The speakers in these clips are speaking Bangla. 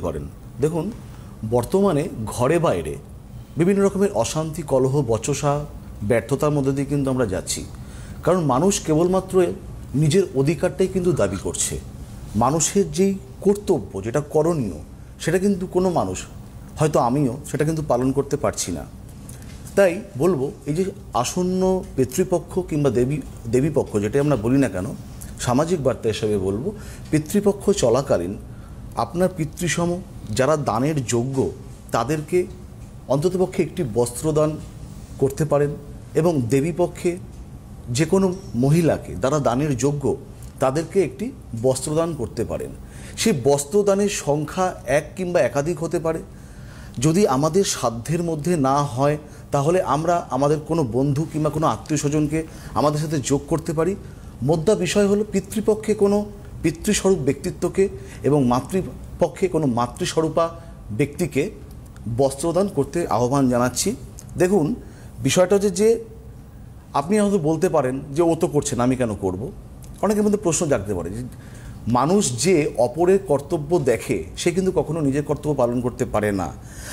পারেন। দেখুন, বর্তমানে ঘরে বাইরে বিভিন্ন রকমের অশান্তি, কলহ, বচসা, ব্যর্থতার মধ্যে দিয়ে কিন্তু আমরা যাচ্ছি। কারণ মানুষ কেবলমাত্র নিজের অধিকারটাই কিন্তু দাবি করছে। মানুষের যেই কর্তব্য, যেটা করণীয়, সেটা কিন্তু কোনো মানুষ, হয়তো আমিও, সেটা কিন্তু পালন করতে পারছি না। তাই বলবো, এই যে আসন্ন পিতৃপক্ষ কিংবা দেবীপক্ষ, যেটাই আমরা বলি না কেন, সামাজিক বার্তা হিসেবে বলবো, পিতৃপক্ষ চলাকালীন আপনার পিতৃসম যারা দানের যোগ্য তাদেরকে অন্ততপক্ষে একটি বস্ত্রদান করতে পারেন, এবং দেবীপক্ষে যে কোনো মহিলাকে যারা দানের যোগ্য তাদেরকে একটি বস্ত্রদান করতে পারেন। সেই বস্ত্রদানের সংখ্যা এক কিংবা একাধিক হতে পারে। যদি আমাদের সাধ্যের মধ্যে না হয়, তাহলে আমরা আমাদের কোনো বন্ধু কিংবা কোনো আত্মীয় স্বজনকে আমাদের সাথে যোগ করতে পারি। মোদ্দা বিষয় হলো, পিতৃপক্ষে কোনো পিতৃস্বরূপ ব্যক্তিত্বকে এবং মাতৃপক্ষে কোনো মাতৃস্বরূপা ব্যক্তিকে বস্ত্রদান করতে আহ্বান জানাচ্ছি। দেখুন, বিষয়টা হচ্ছে যে আপনি হয়তো বলতে পারেন যে ও তো করছেন, আমি কেন করব। অনেকের মধ্যে প্রশ্ন জাগতে পারে যে মানুষ যে অপরের কর্তব্য দেখে সে কিন্তু কখনো নিজের কর্তব্য পালন করতে পারে না।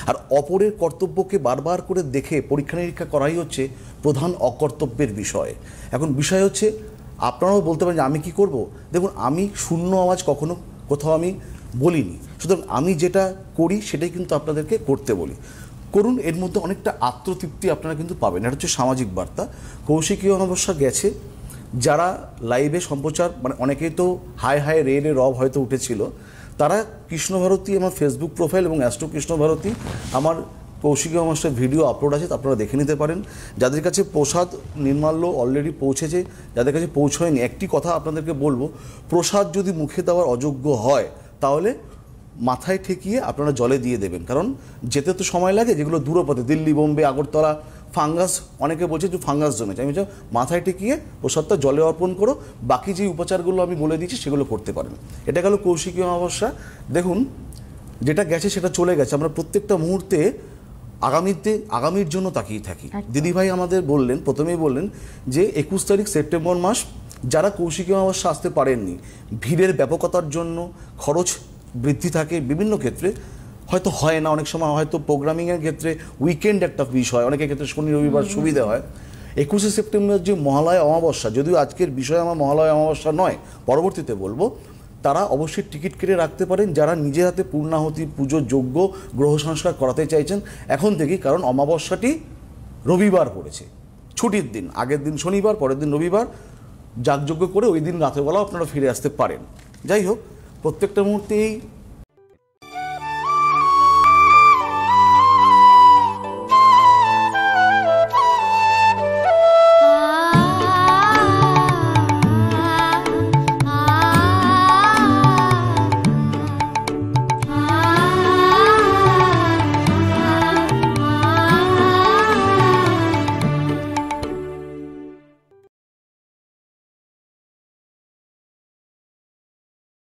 আর অপরের কর্তব্যকে বারবার করে দেখে পরীক্ষা নিরীক্ষা করাই হচ্ছে প্রধান অকর্তব্যের বিষয়। এখন বিষয় হচ্ছে, আপনারাও বলতে পারেন যে আমি কি করব। দেখুন, আমি শূন্য আওয়াজ কখনো কোথাও আমি বলিনি, সুতরাং আমি যেটা করি সেটাই কিন্তু আপনাদেরকে করতে বলি। করুন, এর মধ্যে অনেকটা আত্মতৃপ্তি আপনারা কিন্তু পাবেন। এটা হচ্ছে সামাজিক বার্তা। কৌশিকী অমাবস্যা গেছে, যারা লাইভে সম্প্রচার, মানে অনেকেই তো হাই হাই রে রে রব হয়তো উঠেছিল, তারা কৃষ্ণভারতী আমার ফেসবুক প্রোফাইল এবং অ্যাস্ট্রো কৃষ্ণভারতী আমার কৌশিকী অমাবস্যার ভিডিও আপলোড আছে, আপনারা দেখে নিতে পারেন। যাদের কাছে প্রসাদ নির্মাল্য অলরেডি পৌঁছেছে, যাদের কাছে পৌঁছয়নি, একটি কথা আপনাদেরকে বলবো, প্রসাদ যদি মুখে দেওয়ার অযোগ্য হয় তাহলে মাথায় ঠেকিয়ে আপনারা জলে দিয়ে দেবেন। কারণ যেতে তো সময় লাগে, যেগুলো দূরপথে, দিল্লি, বোম্বে, আগরতলা, ফাঙ্গাস, অনেকে বলছে যে ফাঙ্গাস জমেছে, আমি মাথায় ঠেকিয়ে প্রসাদটা জলে অর্পণ করো। বাকি যে উপচারগুলো আমি বলে দিচ্ছি সেগুলো করতে পারেন। এটা গেল কৌশিকী অমাবস্যা। দেখুন, যেটা গেছে সেটা চলে গেছে। আমরা প্রত্যেকটা মুহূর্তে আগামীর জন্য তাকিয়ে থাকি। দিদিভাই আমাদের বললেন, প্রথমেই বললেন যে 21 তারিখ সেপ্টেম্বর মাস, যারা কৌশিকী অমাবস্যা আসতে পারেননি, ভিড়ের ব্যাপকতার জন্য খরচ বৃদ্ধি থাকে বিভিন্ন ক্ষেত্রে, হয়তো হয় না, অনেক সময় হয়তো প্রোগ্রামিংয়ের ক্ষেত্রে উইকেন্ড একটা বিষয়, অনেকের ক্ষেত্রে শনি রবিবার সুবিধা হয়। 21শে সেপ্টেম্বর যে মহালয়া অমাবস্যা, যদিও আজকের বিষয় আমার মহালয়া অমাবস্যা নয়, পরবর্তীতে বলবো, তারা অবশ্যই টিকিট কেটে রাখতে পারেন যারা নিজের হাতে পূর্ণাহুতি, পুজো, যজ্ঞ, গ্রহ সংস্কার করাতে চাইছেন এখন থেকেই। কারণ অমাবস্যাটি রবিবার পড়েছে, ছুটির দিন, আগের দিন শনিবার, পরের দিন রবিবার, যাগযজ্ঞ করে ওই দিন রাতেরবেলাও আপনারা ফিরে আসতে পারেন। যাই হোক, প্রত্যেকটা মুহূর্তে এই